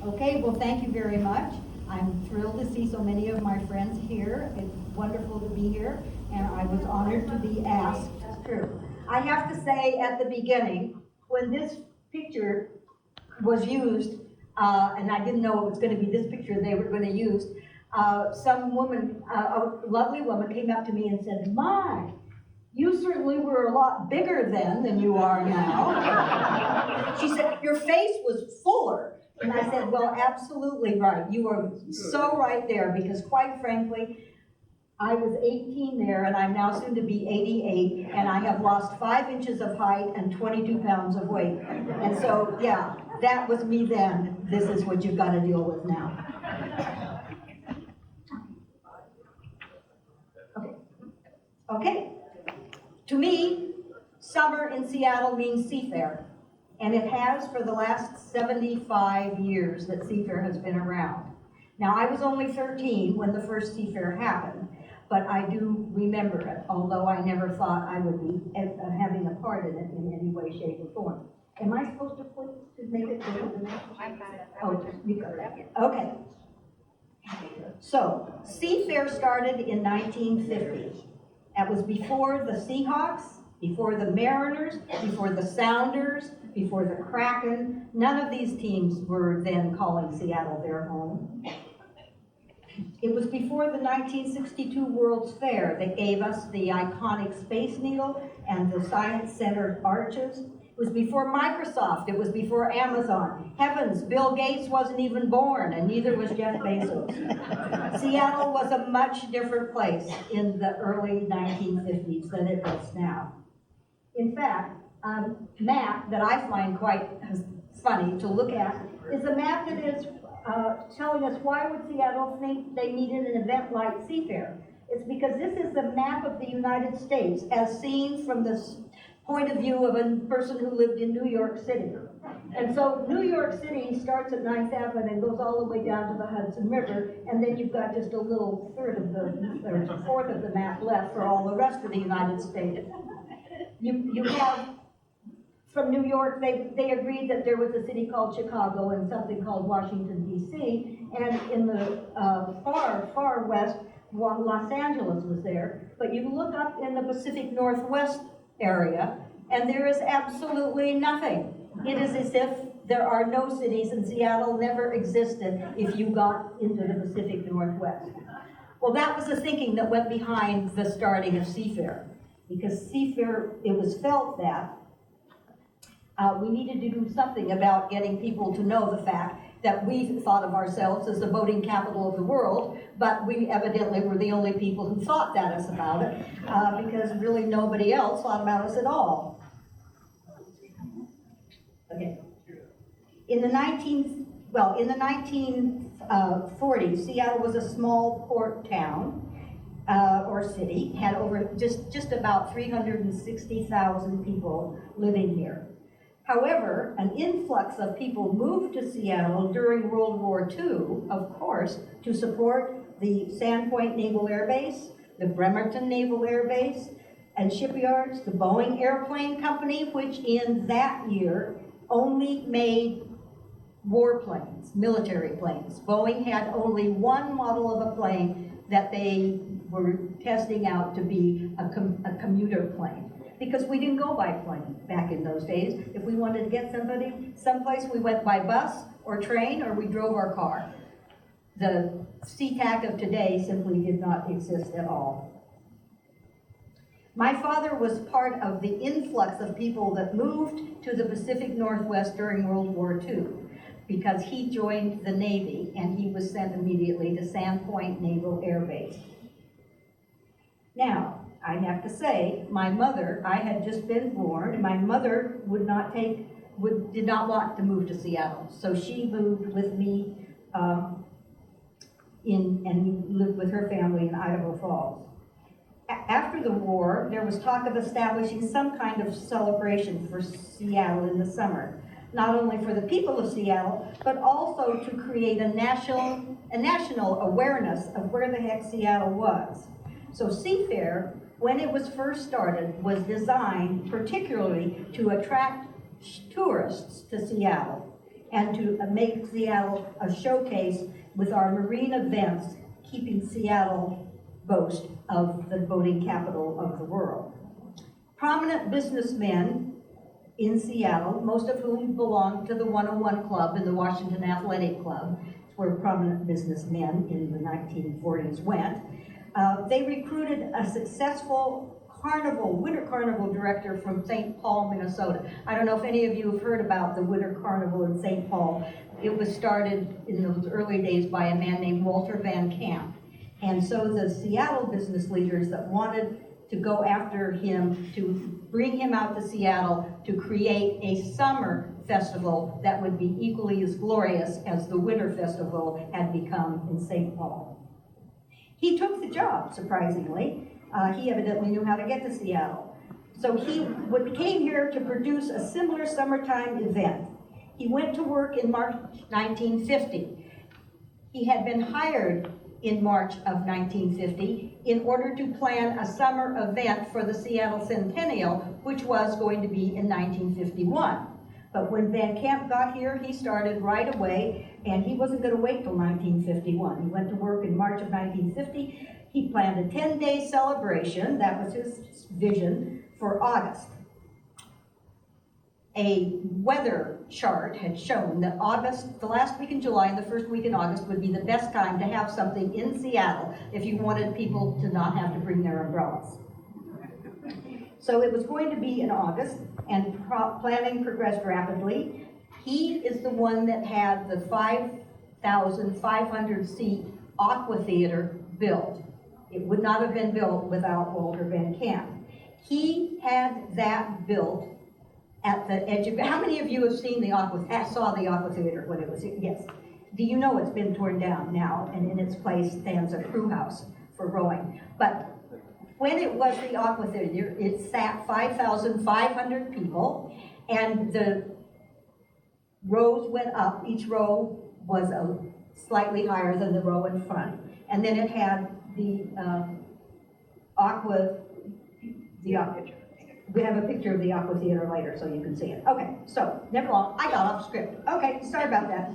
Okay, well, thank you very much. I'm thrilled to see so many of my friends here. It's wonderful to be here, and I was honored to be asked. It's true. I have to say at the beginning, when this picture was used, and I didn't know it was going to be this picture they were going to use, some woman, a lovely woman, came up to me and said, "My, you certainly were a lot bigger then than you are now." She said, "Your face was fuller." And I said, "Well, absolutely right. You are so right there, because quite frankly, I was 18 there, and I'm now soon to be 88, and I have lost 5 inches of height and 22 pounds of weight. And so, yeah, that was me then. This is what you've got to deal with now." Okay. To me, summer in Seattle means Seafair. And it has for the last 75 years that Seafair has been around. Now, I was only 13 when the first Seafair happened, but I do remember it, although I never thought I would be having a part in it in any way, shape, or form. Am I supposed to put to make it go to the next? I've got it. Oh, you got it. Okay. So, Seafair started in 1950. That was before the Seahawks, before the Mariners, before the Sounders, before the Kraken. None of these teams were then calling Seattle their home. It was before the 1962 World's Fair that gave us the iconic Space Needle and the Science Center arches. It was before Microsoft. It was before Amazon. Heavens, Bill Gates wasn't even born, and neither was Jeff Bezos. Seattle was a much different place in the early 1950s than it is now. In fact, map that I find quite funny to look at is a map that is telling us why would Seattle think they needed an event like Seafair. It's because this is the map of the United States as seen from the point of view of a person who lived in New York City. And so New York City starts at 9th Avenue and goes all the way down to the Hudson River, and then you've got just a little fourth of the map left for all the rest of the United States. You have, from New York, they agreed that there was a city called Chicago and something called Washington, D.C., and in the far west, Los Angeles was there. But you look up in the Pacific Northwest area, and there is absolutely nothing. It is as if there are no cities, and Seattle never existed if you got into the Pacific Northwest. Well, that was the thinking that went behind the starting of Seafair. Because Seafair, it was felt that we needed to do something about getting people to know the fact that we thought of ourselves as the boating capital of the world, but we evidently were the only people who thought that us about it, because really nobody else thought about us at all. Okay. In the 1940s, Seattle was a small port town. Or city, had over just about 360,000 people living here. However, an influx of people moved to Seattle during World War II, of course, to support the Sandpoint Naval Air Base, the Bremerton Naval Air Base, and shipyards, the Boeing Airplane Company, which in that year only made warplanes, military planes. Boeing had only one model of a plane that they were testing out to be a commuter plane, because we didn't go by plane back in those days. If we wanted to get somebody someplace, we went by bus or train, or we drove our car. The SeaTac of today simply did not exist at all. My father was part of the influx of people that moved to the Pacific Northwest during World War II, because he joined the Navy and he was sent immediately to Sandpoint Naval Air Base. Now, I have to say, my mother, I had just been born, my mother did not want to move to Seattle, so she moved with me and lived with her family in Idaho Falls. After the war, there was talk of establishing some kind of celebration for Seattle in the summer, not only for the people of Seattle, but also to create a national awareness of where the heck Seattle was. So Seafair, when it was first started, was designed particularly to attract tourists to Seattle. and to make Seattle a showcase with our marine events, keeping Seattle boast of the boating capital of the world. Prominent businessmen in Seattle, most of whom belonged to the 101 Club and the Washington Athletic Club, where prominent businessmen in the 1940s went. They recruited a successful winter carnival director from St. Paul, Minnesota. I don't know if any of you have heard about the winter carnival in St. Paul. It was started in those early days by a man named Walter Van Camp. And so the Seattle business leaders that wanted to go after him, to bring him out to Seattle, to create a summer festival that would be equally as glorious as the winter festival had become in St. Paul. He took the job, surprisingly. He evidently knew how to get to Seattle. So he came here to produce a similar summertime event. He went to work in March 1950. He had been hired in March of 1950 in order to plan a summer event for the Seattle Centennial, which was going to be in 1951. But when Van Camp got here, he started right away, and he wasn't going to wait till 1951. He went to work in March of 1950. He planned a 10-day celebration, that was his vision, for August. A weather chart had shown that August, the last week in July and the first week in August would be the best time to have something in Seattle if you wanted people to not have to bring their umbrellas. So it was going to be in August, and planning progressed rapidly. He is the one that had the 5,500-seat Aqua Theater built. It would not have been built without Walter Van Camp. He had that built at the edge of, how many of you have seen saw the Aqua Theater when it was, yes. Do you know it's been torn down now, and in its place stands a crew house for rowing? But when it was the Aqua Theater, it sat 5,500 people, and the rows went up. Each row was slightly higher than the row in front. And then it had we have a picture of the Aqua Theater later so you can see it. Okay, so never mind, I got off script. Okay, sorry about that.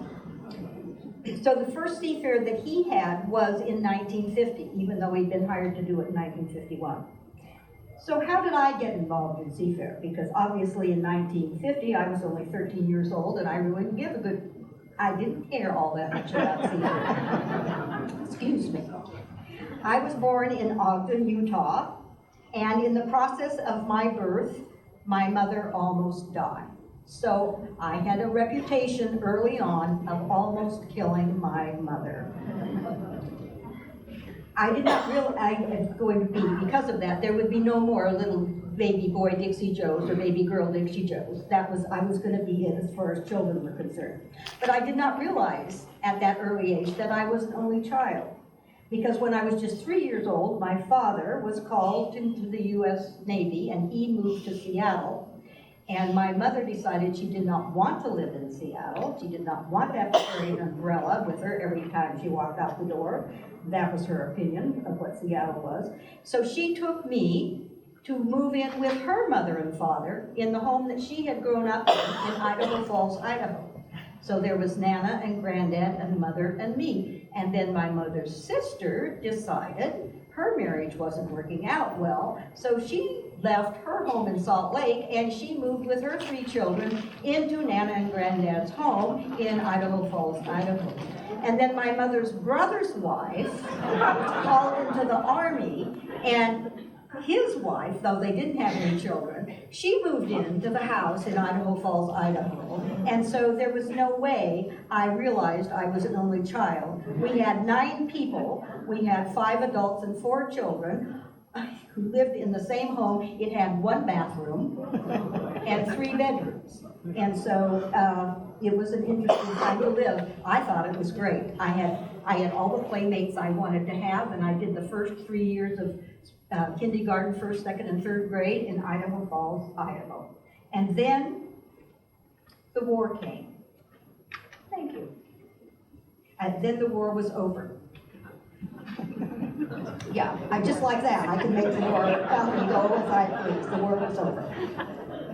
So the first Seafair that he had was in 1950, even though he'd been hired to do it in 1951. So how did I get involved in Seafair? Because obviously in 1950 I was only 13 years old, and I really I didn't care all that much about Seafair. Excuse me. I was born in Ogden, Utah, and in the process of my birth, my mother almost died. So I had a reputation early on of almost killing my mother. I did not realize I was going to be, because of that, there would be no more little baby boy Dixie Joes or baby girl Dixie Joes. I was going to be it as far as children were concerned. But I did not realize at that early age that I was an only child. Because when I was just 3 years old, my father was called into the U.S. Navy, and he moved to Seattle. And my mother decided she did not want to live in Seattle. She did not want to have to carry an umbrella with her every time she walked out the door. That was her opinion of what Seattle was. So she took me to move in with her mother and father in the home that she had grown up in Idaho Falls, Idaho. So there was Nana and Granddad and Mother and me. And then my mother's sister decided her marriage wasn't working out well, so she left her home in Salt Lake and she moved with her 3 children into Nana and Granddad's home in Idaho Falls, Idaho. And then my mother's brother's wife called into the Army, and his wife, though they didn't have any children, she moved into the house in Idaho Falls, Idaho. And so there was no way I realized I was an only child. We had 9 people. We had 5 adults and 4 children who lived in the same home. It had 1 bathroom and 3 bedrooms. And so it was an interesting time to live. I thought it was great. I had all the playmates I wanted to have, and I did the first 3 years of kindergarten, 1st, 2nd, and 3rd grade in Idaho Falls, Idaho. And then the war came. Thank you. And then the war was over. Yeah, I just like that. I can make the war come and go if I please. The war was over.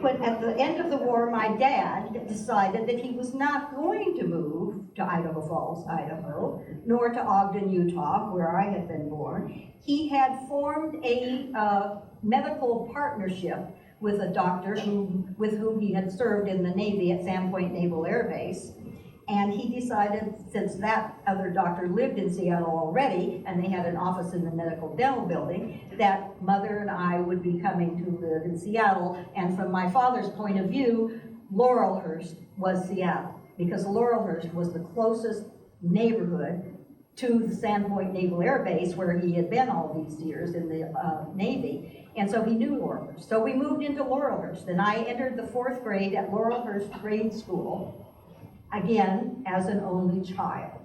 when at the end of the war, my dad decided that he was not going to move to Idaho Falls, Idaho, nor to Ogden, Utah, where I had been born. He had formed a medical partnership with a doctor with whom he had served in the Navy at Sandpoint Naval Air Base. And he decided, since that other doctor lived in Seattle already, and they had an office in the medical dental building, that Mother and I would be coming to live in Seattle. And from my father's point of view, Laurelhurst was Seattle, because Laurelhurst was the closest neighborhood to the Sandpoint Naval Air Base, where he had been all these years in the Navy. And so he knew Laurelhurst. So we moved into Laurelhurst, and I entered the 4th grade at Laurelhurst Grade School, again, as an only child.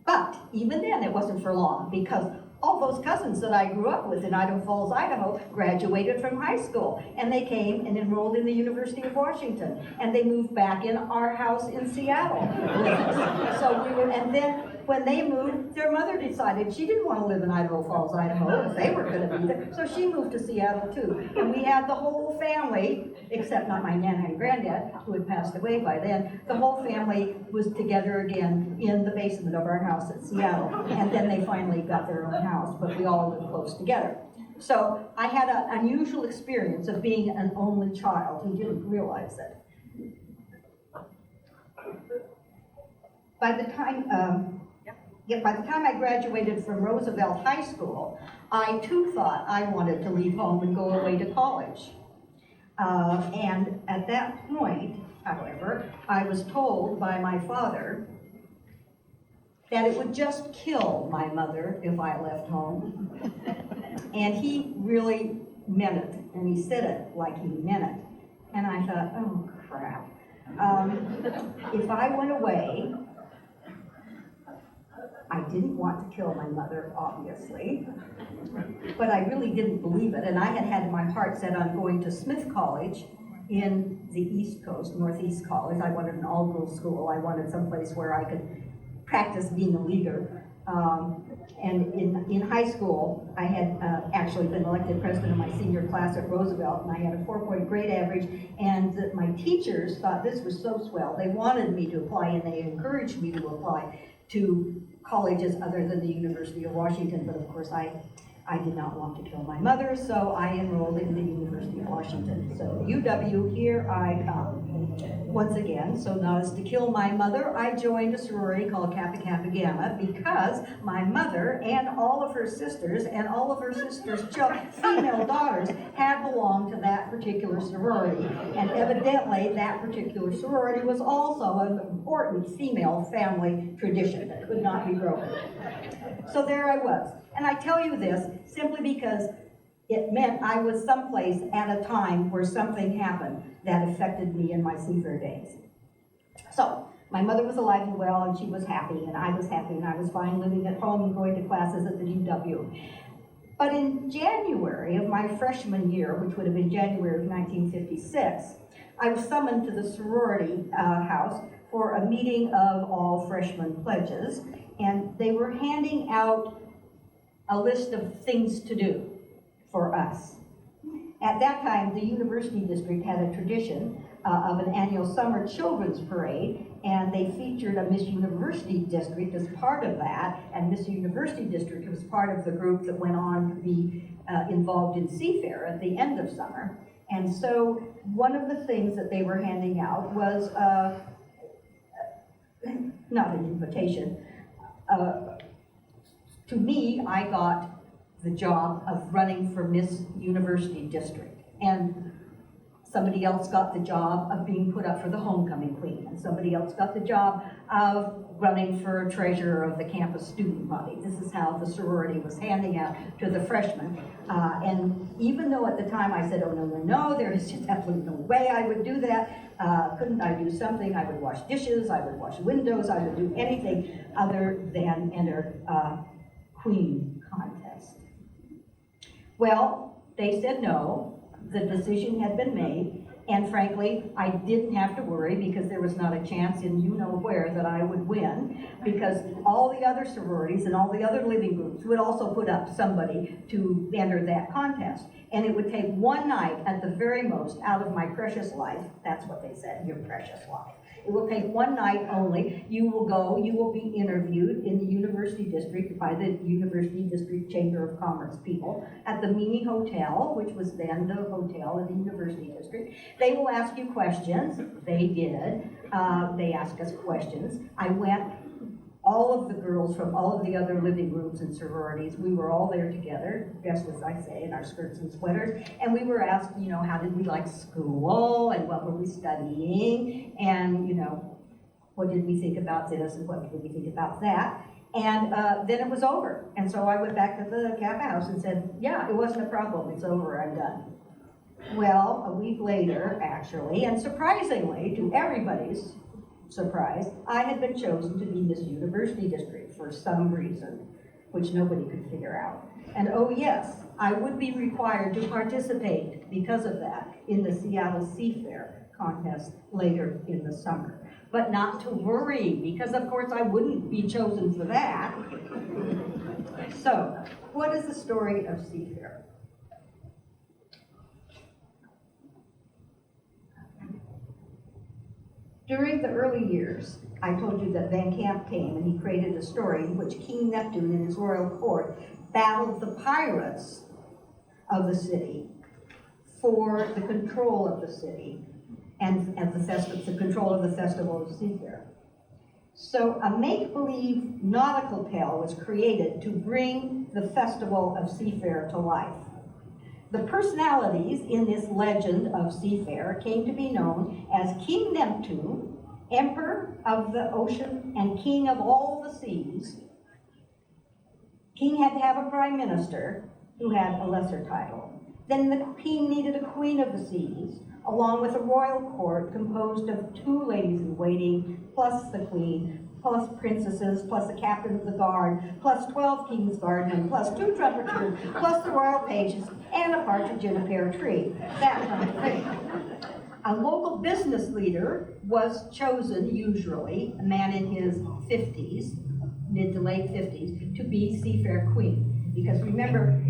But even then, it wasn't for long, because all those cousins that I grew up with in Idaho Falls, Idaho, graduated from high school, and they came and enrolled in the University of Washington, and they moved back in our house in Seattle with us. So we were, and then when they moved, their mother decided she didn't want to live in Idaho Falls, Idaho, if they were going to be there, so she moved to Seattle too. And we had the whole family, except not my nana and granddad, who had passed away by then, the whole family was together again in the basement of our house at Seattle. And then they finally got their own house, but we all lived close together. So I had an unusual experience of being an only child who didn't realize it. By the time I graduated from Roosevelt High School, I too thought I wanted to leave home and go away to college. And at that point, however, I was told by my father that it would just kill my mother if I left home. And he really meant it, and he said it like he meant it. And I thought, oh crap. If I went away, I didn't want to kill my mother, obviously, but I really didn't believe it. And I had had my heart set on going to Smith College in the East Coast, Northeast College. I wanted an all-girls school. I wanted someplace where I could practice being a leader. And in high school, I had actually been elected president of my senior class at Roosevelt, and I had a 4-point grade average, and my teachers thought this was so swell. They wanted me to apply, and they encouraged me to apply to colleges other than the University of Washington, but of course I did not want to kill my mother, so I enrolled in the University of Washington. So UW, here I come. Once again, so not as to kill my mother, I joined a sorority called Kappa Kappa Gamma because my mother and all of her sisters and all of her sisters' female daughters had belonged to that particular sorority. And evidently, that particular sorority was also an important female family tradition that could not be broken. So there I was. And I tell you this simply because it meant I was someplace at a time where something happened that affected me in my Seafair days. So, my mother was alive and well, and she was happy, and I was happy, and I was fine living at home and going to classes at the UW. But in January of my freshman year, which would have been January of 1956, I was summoned to the sorority house for a meeting of all freshman pledges, and they were handing out a list of things to do for us. At that time, the University District had a tradition of an annual summer children's parade, and they featured a Miss University District as part of that, and Miss University District was part of the group that went on to be involved in Seafair at the end of summer. And so one of the things that they were handing out was, not an invitation, to me, I got the job of running for Miss University District, and somebody else got the job of being put up for the homecoming queen, and somebody else got the job of running for treasurer of the campus student body. This is how the sorority was handing out to the freshmen. And even though at the time I said, oh no, there is just absolutely no way I would do that, couldn't I do something? I would wash dishes, I would wash windows, I would do anything other than enter queen contest. Well, they said no. The decision had been made, And frankly, I didn't have to worry because there was not a chance in you know where that I would win, because all the other sororities and all the other living groups would also put up somebody to enter that contest. And it would take one night at the very most out of my precious life. That's what they said, your precious life. It will take one night only. You will go, you will be interviewed in the University District by the University District Chamber of Commerce people at the Mini Hotel, which was then the hotel of the University District. They will ask you questions. They did. They asked us questions. I went, all of the girls from all of the other living groups and sororities, we were all there together, dressed as I say, in our skirts and sweaters, and we were asked, you know, how did we like school, and what were we studying, and, you know, what did we think about this, and what did we think about that, and then it was over, and so I went back to the Kappa house and said, yeah, it wasn't a problem, it's over, I'm done. Well, a week later, actually, and surprisingly, to everybody's surprise, I had been chosen to be Miss University District for some reason, which nobody could figure out. And oh yes, I would be required to participate because of that in the Seattle Seafair contest later in the summer. But not to worry, because of course I wouldn't be chosen for that. So, what is the story of Seafair? During the early years, I told you that Van Camp came and he created a story in which King Neptune in his royal court battled the pirates of the city for the control of the city and the control of the festival of Seafair. So a make-believe nautical tale was created to bring the festival of Seafair to life. The personalities in this legend of Seafair came to be known as King Neptune, Emperor of the ocean and King of all the seas. King had to have a prime minister who had a lesser title. Then the king needed a queen of the seas, along with a royal court composed of 2 ladies-in-waiting, plus the queen, plus princesses, plus the captain of the guard, plus 12 king's guardsmen, plus 2 trumpeters, plus the royal pages, and a partridge in a pear tree. That kind of thing. A local business leader was chosen, usually, a man in his 50s, mid to late 50s, to be Seafair Queen. Because remember,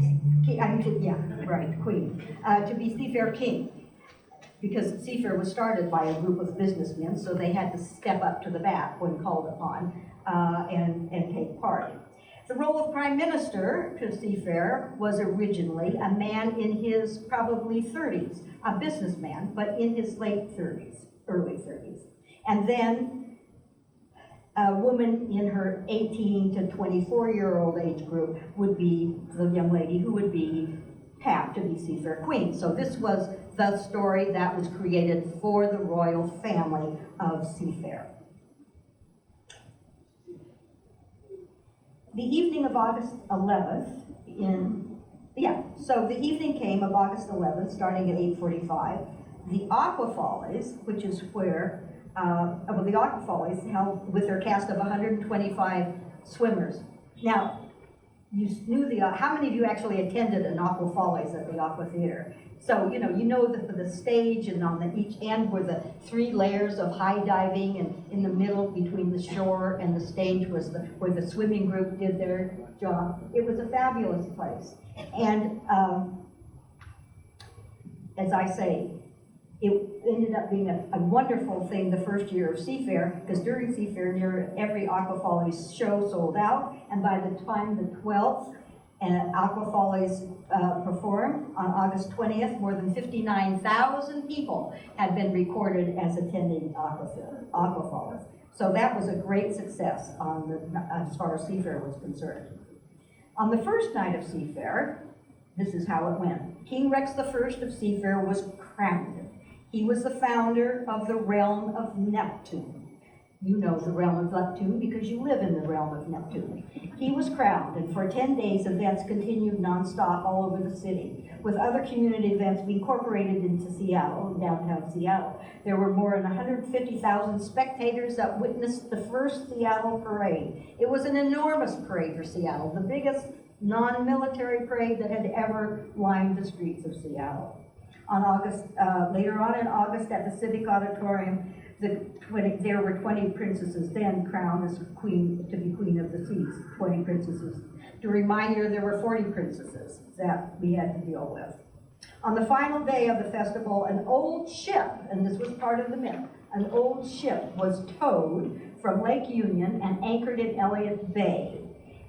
Queen, to be Seafair King. Because Seafair was started by a group of businessmen, so they had to step up to the bat when called upon and take part. The role of Prime Minister to Seafair was originally a man in his probably 30s, a businessman, but in his late 30s, early 30s. And then a woman in her 18 to 24-year-old age group would be the young lady who would be tapped to be Seafair Queen. So this was the story that was created for the royal family of Seafair. The evening of August 11th, so the evening came of August 11th, starting at 8:45. The Aqua Follies, which is where, the Aqua Follies held with their cast of 125 swimmers. Now, you knew how many of you actually attended an Aqua Follies at the Aqua Theater? So, you know that the stage and on each end were the 3 layers of high diving, and in the middle between the shore and the stage was where the swimming group did their job. It was a fabulous place. And as I say, it ended up being a wonderful thing the first year of Seafair, because during Seafair, near every Aqua Follies show sold out, and by the time the 12th Aqua Follies performed on August 20th, more than 59,000 people had been recorded as attending Aqua Follies. So that was a great success as far as Seafair was concerned. On the first night of Seafair, this is how it went. King Rex I of Seafair was crowned. He was the founder of the realm of Neptune. You know the realm of Neptune because you live in the realm of Neptune. He was crowned, and for 10 days events continued nonstop all over the city, with other community events being incorporated into Seattle, downtown Seattle. There were more than 150,000 spectators that witnessed the first Seattle parade. It was an enormous parade for Seattle, the biggest non-military parade that had ever lined the streets of Seattle. Later on in August at the Civic Auditorium, there were 20 princesses then crowned as queen, to be queen of the seas, 20 princesses. To remind you, there were 40 princesses that we had to deal with. On the final day of the festival, an old ship, and this was part of the myth, an old ship was towed from Lake Union and anchored in Elliott Bay.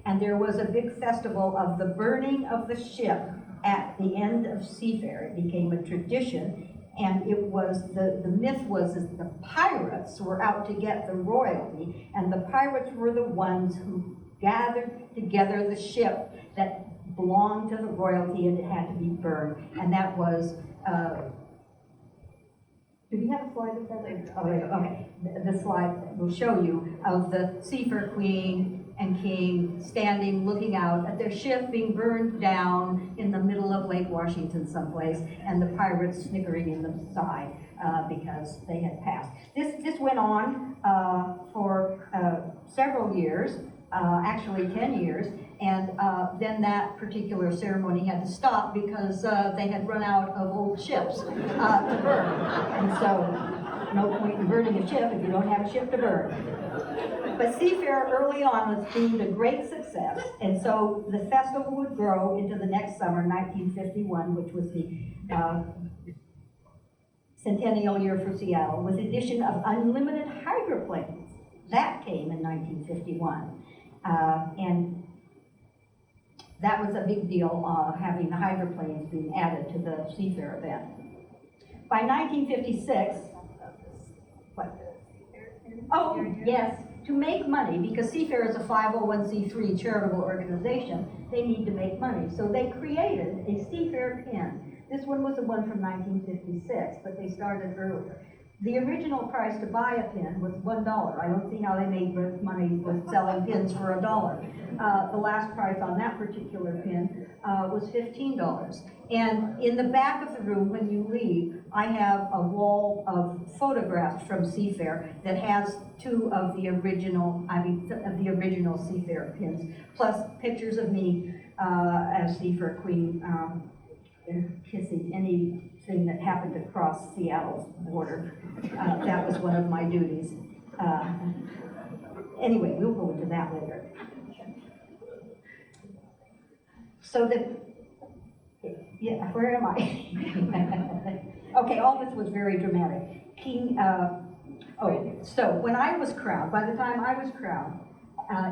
And there was a big festival of the burning of the ship at the end of Seafair. It became a tradition, and it was, the myth was that the pirates were out to get the royalty, and the pirates were the ones who gathered together the ship that belonged to the royalty, and it had to be burned. And that was, do we have a slide of that? Oh, wait, okay. The slide will show you of the Seafair Queen and King standing, looking out at their ship being burned down in the middle of Lake Washington someplace, and the pirates snickering in the side because they had passed. This went on for several years, actually 10 years, and then that particular ceremony had to stop because they had run out of old ships to burn. And so, no point in burning a ship if you don't have a ship to burn. But Seafair early on was deemed a great success, and so the festival would grow into the next summer, 1951, which was the centennial year for Seattle, with the addition of unlimited hydroplanes. That came in 1951, and that was a big deal, having the hydroplanes being added to the Seafair event. By 1956, what? Oh, yes. To make money, because Seafair is a 501c3 charitable organization, they need to make money. So they created a Seafair pin. This one was the one from 1956, but they started earlier. The original price to buy a pin was $1. I don't see how they made money with selling pins for $1. The last price on that particular pin was $15. And in the back of the room, when you leave, I have a wall of photographs from Seafair that has two of the original, Seafair pins, plus pictures of me as Seafair Queen kissing anything that happened to cross Seattle's border. That was one of my duties. Anyway, we'll go into that later. So yeah, where am I? Okay, all this was very dramatic. So when I was crowned, by the time I was crowned,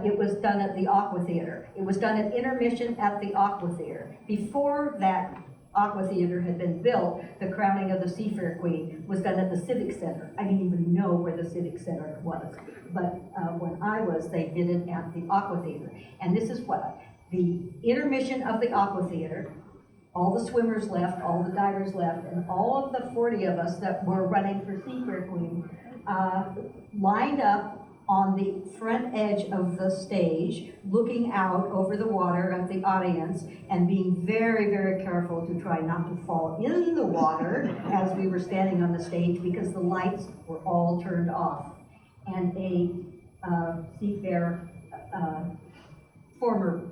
it was done at the Aqua Theater. It was done at intermission at the Aqua Theater. Before that Aqua Theater had been built, the crowning of the Seafair Queen was done at the Civic Center. I didn't even know where the Civic Center was. But when I was, they did it at the Aqua Theater. And this is what? The intermission of the Aqua Theater, all the swimmers left, all the divers left, and all of the 40 of us that were running for Seafair Queen lined up on the front edge of the stage, looking out over the water at the audience and being very, very careful to try not to fall in the water as we were standing on the stage because the lights were all turned off. And a Seafair former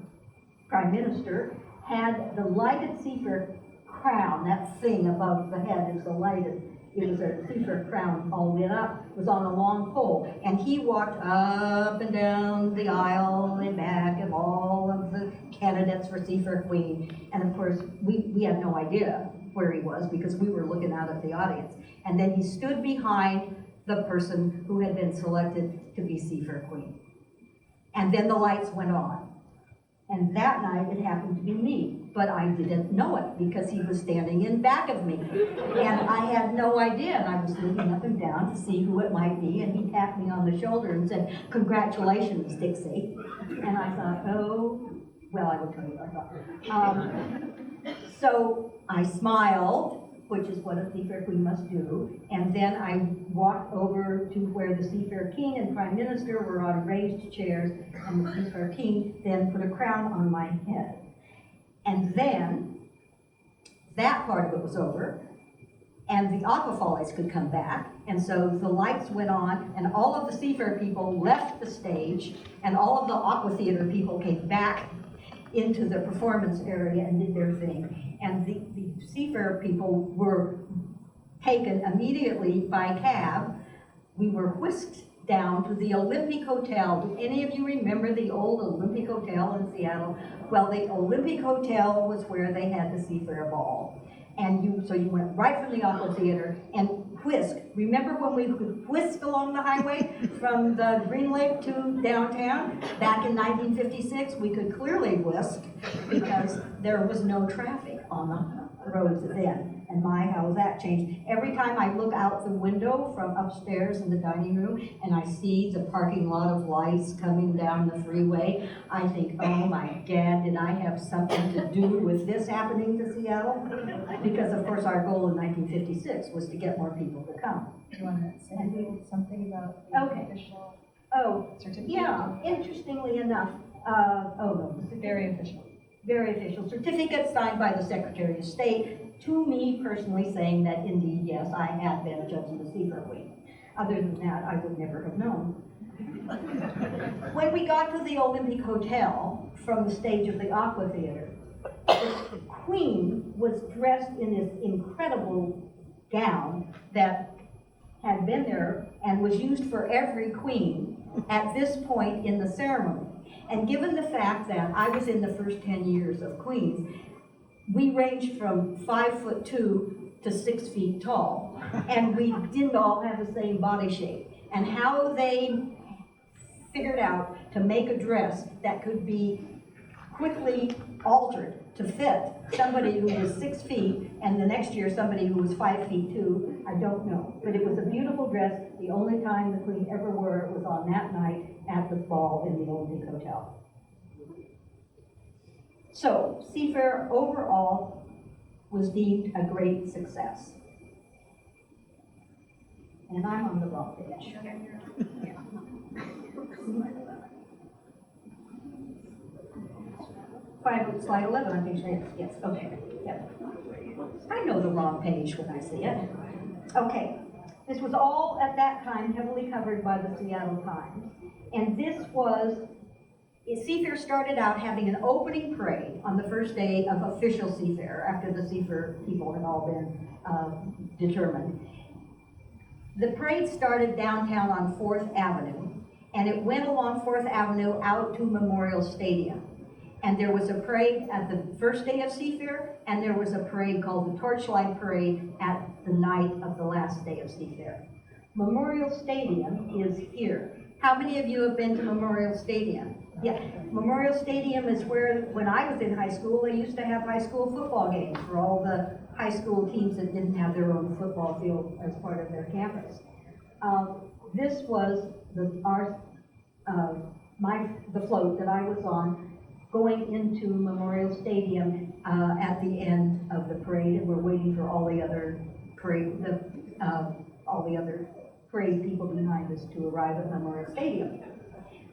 Prime Minister had the lighted Seafair crown, that thing above the head is the lighted. It was a Seafair crown all lit up, was on a long pole, and he walked up and down the aisle and back of all of the candidates for Seafair Queen. And of course, we had no idea where he was because we were looking out at the audience. And then he stood behind the person who had been selected to be Seafair Queen. And then the lights went on. And that night it happened to be me, but I didn't know it because he was standing in back of me. And I had no idea, and I was looking up and down to see who it might be, and he tapped me on the shoulder and said, "Congratulations, Dixie." And I thought, oh, well, I will tell you what I thought. So I smiled, which is what a Seafair Queen must do, and then I walked over to where the Seafair King and Prime Minister were on raised chairs, and the Seafair King then put a crown on my head. And then, that part of it was over, and the aquafolies could come back, and so the lights went on, and all of the Seafair people left the stage, and all of the Aqua Theater people came back, into the performance area and did their thing. And the Seafair people were taken immediately by cab. We were whisked down to the Olympic Hotel. Do any of you remember the old Olympic Hotel in Seattle? Well, the Olympic Hotel was where they had the Seafair Ball. And so you went right from the Aqua Theater and whisked. Remember when we could whisk along the highway from the Green Lake to downtown? Back in 1956, we could clearly whisk because there was no traffic on the roads then. And my, how that changed. Every time I look out the window from upstairs in the dining room and I see the parking lot of lights coming down the freeway, I think, oh my God, did I have something to do with this happening to Seattle? Because of course our goal in 1956 was to get more people to come. Do you want to say something about the official certificate? Yeah, interestingly enough, Very official. Very official certificate signed by the Secretary of State to me personally saying that indeed, yes, I had been judging the Seafair Queen. Other than that, I would never have known. When we got to the Olympic Hotel from the stage of the Aqua Theater, the Queen was dressed in this incredible gown that had been there and was used for every queen at this point in the ceremony. And given the fact that I was in the first 10 years of Queens, we ranged from 5'2" to 6 feet tall. And we didn't all have the same body shape. And how they figured out to make a dress that could be quickly altered to fit somebody who was 6 feet and the next year somebody who was 5 feet 2, I don't know. But it was a beautiful dress. The only time the Queen ever wore it was on that night at the ball in the Olympic Hotel. So, Seafair overall was deemed a great success. And I'm on the wrong page. Slide 11, I think. Yes, okay. Yeah. I know the wrong page when I see it. Okay. This was all at that time heavily covered by the Seattle Times. And this was, Seafair started out having an opening parade on the first day of official Seafair, after the Seafair people had all been determined. The parade started downtown on 4th Avenue, and it went along 4th Avenue out to Memorial Stadium. And there was a parade at the first day of Seafair, and there was a parade called the Torchlight Parade at the night of the last day of Seafair. Memorial Stadium is here. How many of you have been to Memorial Stadium? Yeah, Memorial Stadium is where, when I was in high school, they used to have high school football games for all the high school teams that didn't have their own football field as part of their campus. This was the float that I was on, going into Memorial Stadium at the end of the parade, and we're waiting for all the other parade people behind us to arrive at Memorial Stadium.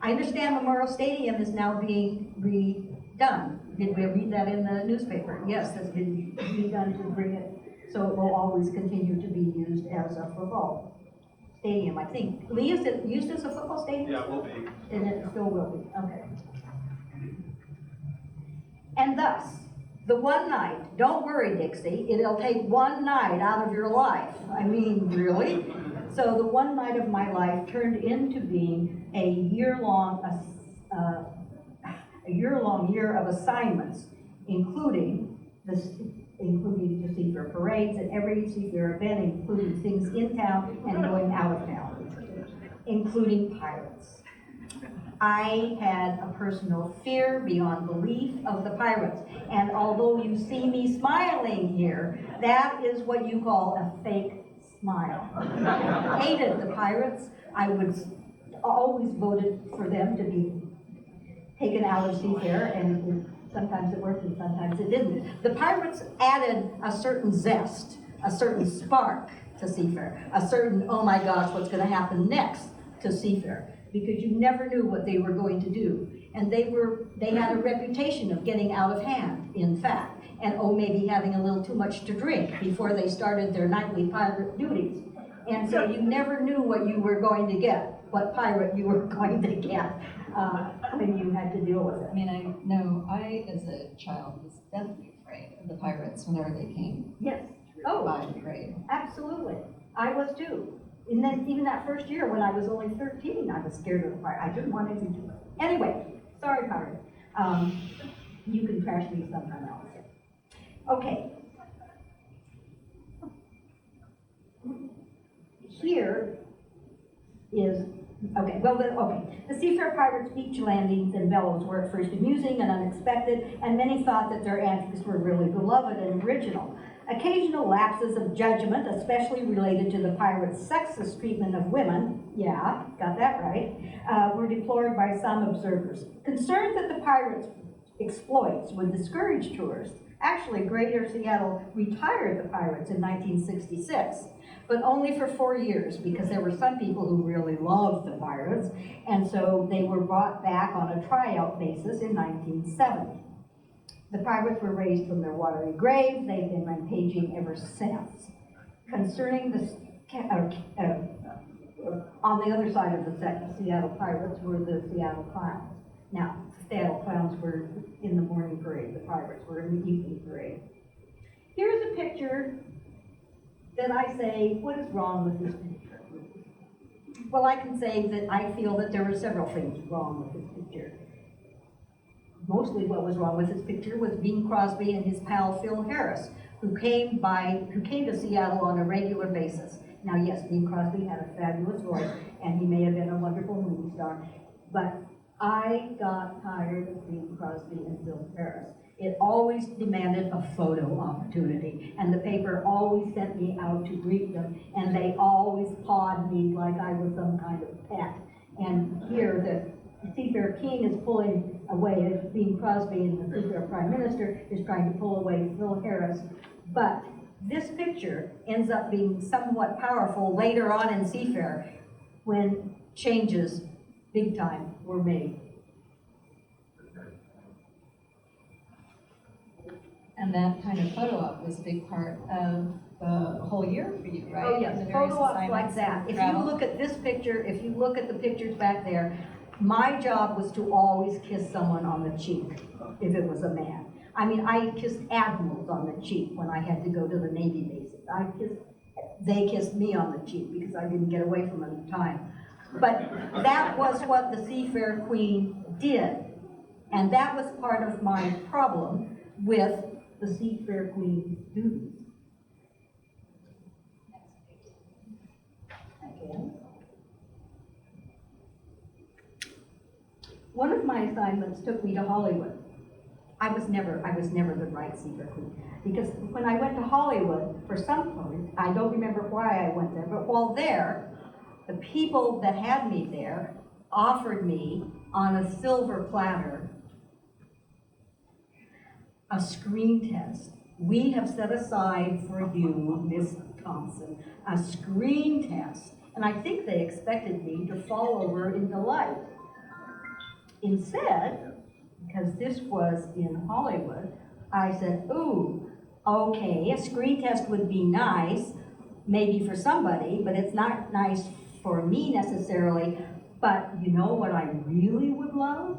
I understand Memorial Stadium is now being redone. Did we read that in the newspaper? Yes, it's been redone to bring it so it will always continue to be used as a football stadium, I think. Lee, is it used as a football stadium? Yeah, it will be. And it still will be, okay. And thus, the one night, don't worry, Dixie, it'll take one night out of your life. I mean, really? So the one night of my life turned into being a year-long year of assignments, including the Seafair parades and every Seafair event, including things in town and going out of town, including pirates. I had a personal fear beyond belief of the pirates. And although you see me smiling here, that is what you call a fake smile. I hated the pirates. I would always voted for them to be taken out of Seafair, and sometimes it worked and sometimes it didn't. The pirates added a certain zest, a certain spark to Seafair, a certain, oh my gosh, what's going to happen next to Seafair, because you never knew what they were going to do. And they had a reputation of getting out of hand, in fact, and maybe having a little too much to drink before they started their nightly pirate duties. And so you never knew what you were going to get, what pirate you were going to get. when you had to deal with it. I mean, I know I, as a child, was deathly afraid of the pirates whenever they came Yes. Oh, by the parade. absolutely. I was too. And then even that first year when I was only 13, I was scared of the fire. I didn't want anything to do it. Anyway, sorry, pirate. You can trash me sometime else. Okay. Here is, okay, well, the Seafair Pirates' beach landings and bellows were at first amusing and unexpected, and many thought that their antics were really beloved and original. Occasional lapses of judgment, especially related to the pirates' sexist treatment of women, yeah, got that right, were deplored by some observers. Concerned that the pirates' exploits would discourage tourists, actually Greater Seattle retired the pirates in 1966, but only for 4 years because there were some people who really loved the pirates, and so they were brought back on a tryout basis in 1970. The pirates were raised from their watery graves. They've been rampaging ever since. Concerning the, on the other side of the Seattle Pirates were the Seattle Clowns. Now, the Seattle Clowns were in the morning parade. The pirates were in the evening parade. Here's a picture that I say, what is wrong with this picture? Well, I can say that I feel that there were several things wrong with this picture. Mostly what was wrong with his picture was Bing Crosby and his pal Phil Harris, who came to Seattle on a regular basis. Now, yes, Bing Crosby had a fabulous voice, and he may have been a wonderful movie star, but I got tired of Bing Crosby and Phil Harris. It always demanded a photo opportunity, and the paper always sent me out to greet them, and they always pawed me like I was some kind of pet. And here, the Seafair King is pulling away, Bing Crosby and the Seafair Prime Minister is trying to pull away Phil Harris. But this picture ends up being somewhat powerful later on in Seafair when changes, big time, were made. And that kind of photo op was a big part of the whole year for you, right? Oh, yes, The various photo ops like assignments that. and If you travel. look at this picture, if you look at the pictures back there, my job was to always kiss someone on the cheek, if it was a man. I mean, I kissed admirals on the cheek when I had to go to the Navy bases. They kissed me on the cheek because I didn't get away from them in time. But that was what the Seafair Queen did. And that was part of my problem with the Seafair Queen's duties. Okay. One of my assignments took me to Hollywood. I was never the right Seafair Queen, because when I went to Hollywood, for some point, I don't remember why I went there, but while there, the people that had me there offered me on a silver platter a screen test. We have set aside for you, Miss Thompson, a screen test. And I think they expected me to fall over in delight. Instead, because this was in Hollywood, I said, ooh, okay, a screen test would be nice, maybe for somebody, but it's not nice for me necessarily. But you know what I really would love?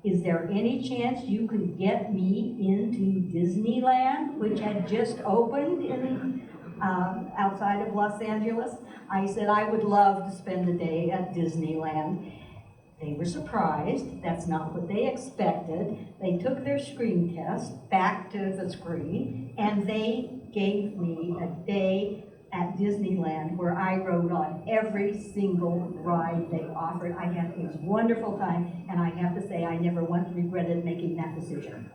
Is there any chance you could get me into Disneyland, which had just opened in outside of Los Angeles? I said I would love to spend a day at Disneyland. They were surprised. That's not what they expected. They took their screen test back to the screen, and they gave me a day at Disneyland where I rode on every single ride they offered. I had a wonderful time, and I have to say I never once regretted making that decision.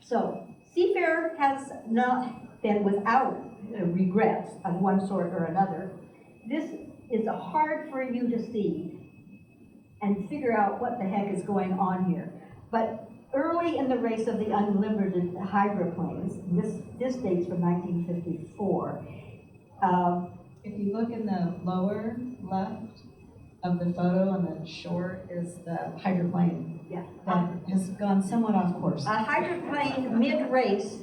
So, Seafair has not been without regrets of one sort or another. This is hard for you to see and figure out what the heck is going on here. But early in the race of the unlimited hydroplanes, this dates from 1954. If you look in the lower left of the photo on the short is the hydroplane. Yeah. That has gone somewhat off course. A hydroplane mid-race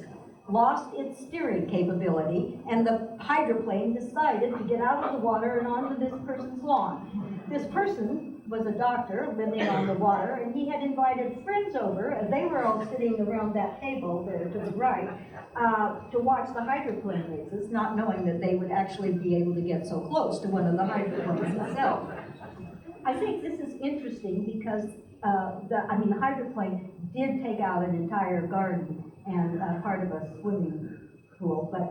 lost its steering capability, and the hydroplane decided to get out of the water and onto this person's lawn. This person was a doctor living on the water, and he had invited friends over, and they were all sitting around that table there to the right, to watch the hydroplane races, not knowing that they would actually be able to get so close to one of the hydroplanes itself. I think this is interesting because the hydroplane did take out an entire garden and part of a swimming pool, but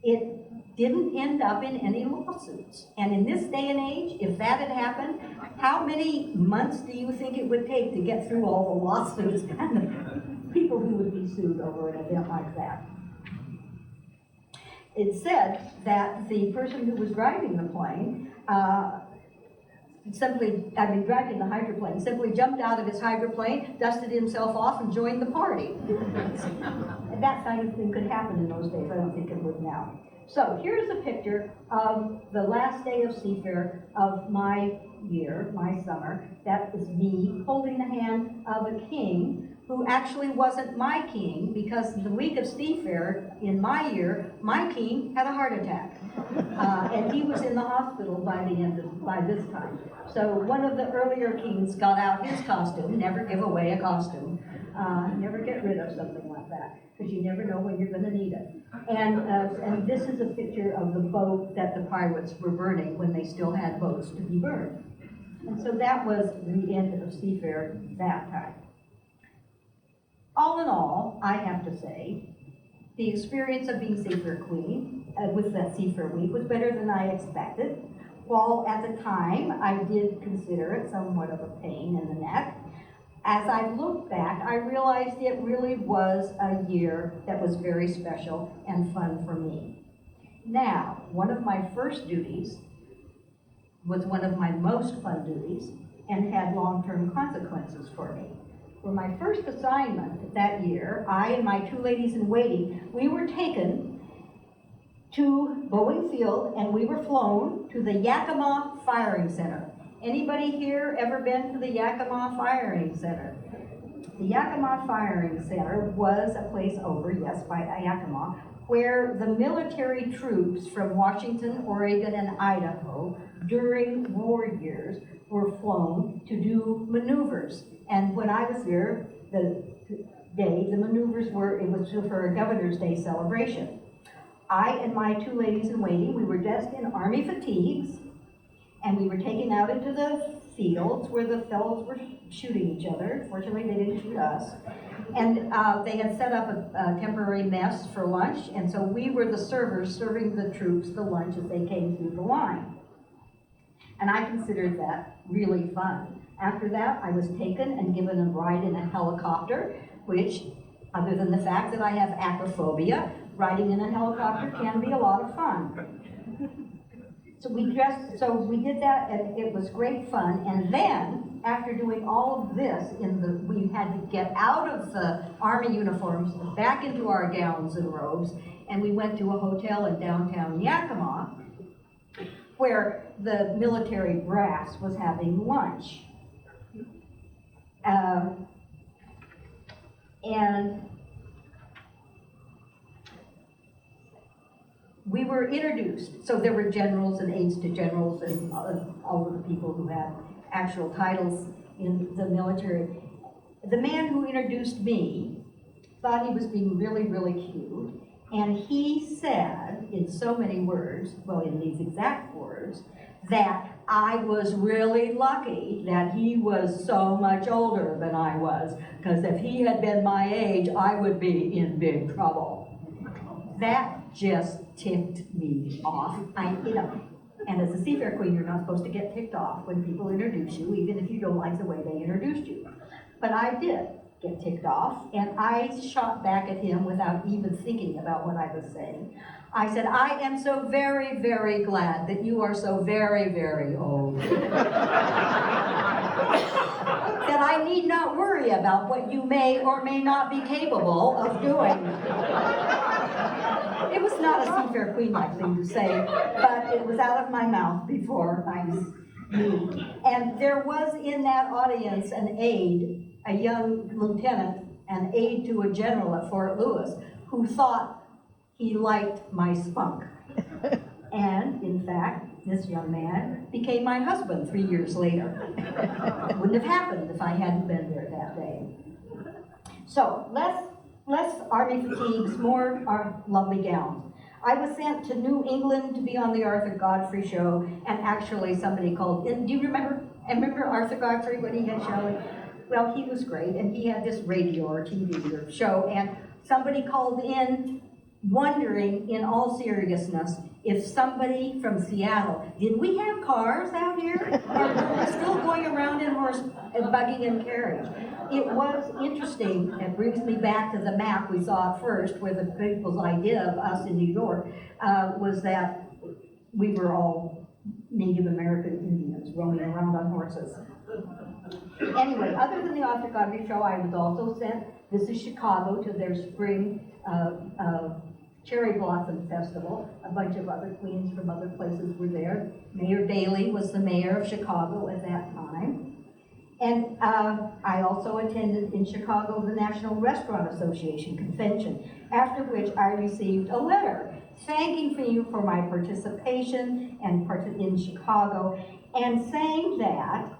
it didn't end up in any lawsuits. And in this day and age, if that had happened, how many months do you think it would take to get through all the lawsuits and the people who would be sued over an event like that? It said that the person who was driving the plane driving the hydroplane, simply jumped out of his hydroplane, dusted himself off, and joined the party. That kind of thing could happen in those days. I don't think it would now. So here's a picture of the last day of Seafair of my year, my summer. That is me holding the hand of a king who actually wasn't my king, because the week of Seafair in my year, my king had a heart attack. And he was in the hospital by this time. So one of the earlier kings got out his costume. Never give away a costume. Never get rid of something like that, because you never know when you're going to need it. And this is a picture of the boat that the pirates were burning when they still had boats to be burned. And so that was the end of Seafair that time. All in all, I have to say, the experience of being Seafair Queen with that Seafair week was better than I expected. While at the time I did consider it somewhat of a pain in the neck, as I look back, I realized it really was a year that was very special and fun for me. Now, one of my first duties was one of my most fun duties and had long-term consequences for me. For my first assignment that year, I and my two ladies in waiting, we were taken to Boeing Field and we were flown to the Yakima Firing Center. Anybody here ever been to the Yakima Firing Center? The Yakima Firing Center was a place over, yes, by Yakima, where the military troops from Washington, Oregon, and Idaho during war years were flown to do maneuvers. And when I was there, the maneuvers it was for a Governor's Day celebration. I and my two ladies in waiting, we were dressed in Army fatigues, and we were taken out into the fields where the fellows were shooting each other. Fortunately, they didn't shoot us. And they had set up a temporary mess for lunch, and so we were the servers serving the troops the lunch as they came through the line. And I considered that really fun. After that, I was taken and given a ride in a helicopter, which, other than the fact that I have acrophobia, riding in a helicopter can be a lot of fun. So we did that, and it was great fun. And then, after doing all of this, we had to get out of the Army uniforms, back into our gowns and robes, and we went to a hotel in downtown Yakima, where the military brass was having lunch. And we were introduced. So there were generals and aides to generals and all of the people who had actual titles in the military. The man who introduced me thought he was being really, really cute. And he said, in so many words, well, in these exact words, that I was really lucky that he was so much older than I was, because if he had been my age, I would be in big trouble. That just ticked me off. And as a Seafair Queen, you're not supposed to get ticked off when people introduce you, even if you don't like the way they introduced you. But I did get ticked off, and I shot back at him without even thinking about what I was saying. I said, I am so very, very glad that you are so very, very old. That I need not worry about what you may or may not be capable of doing. It was not a Seafair Queen-like thing to say, but it was out of my mouth before I knew. And there was in that audience an aide, a young lieutenant, an aide to a general at Fort Lewis, who thought he liked my spunk. And, in fact, this young man became my husband 3 years later. Wouldn't have happened if I hadn't been there that day. So, less army fatigues, more our lovely gowns. I was sent to New England to be on the Arthur Godfrey show, and actually somebody called in. Do you remember Arthur Godfrey, what he had shown? Well, he was great, and he had this radio or TV or show, and somebody called in wondering, in all seriousness, if somebody from Seattle, did we have cars out here? Or were we still going around in horse and buggy and carriage? It was interesting. It brings me back to the map we saw at first, where the people's idea of us in New York was that we were all Native American Indians roaming around on horses. Anyway, other than the Arthur Godfrey show, I was also sent, this is Chicago, to their spring Cherry Blossom Festival. A bunch of other queens from other places were there. Mayor Daley was the mayor of Chicago at that time. And I also attended in Chicago the National Restaurant Association convention, after which I received a letter thanking me for my participation in Chicago, and saying that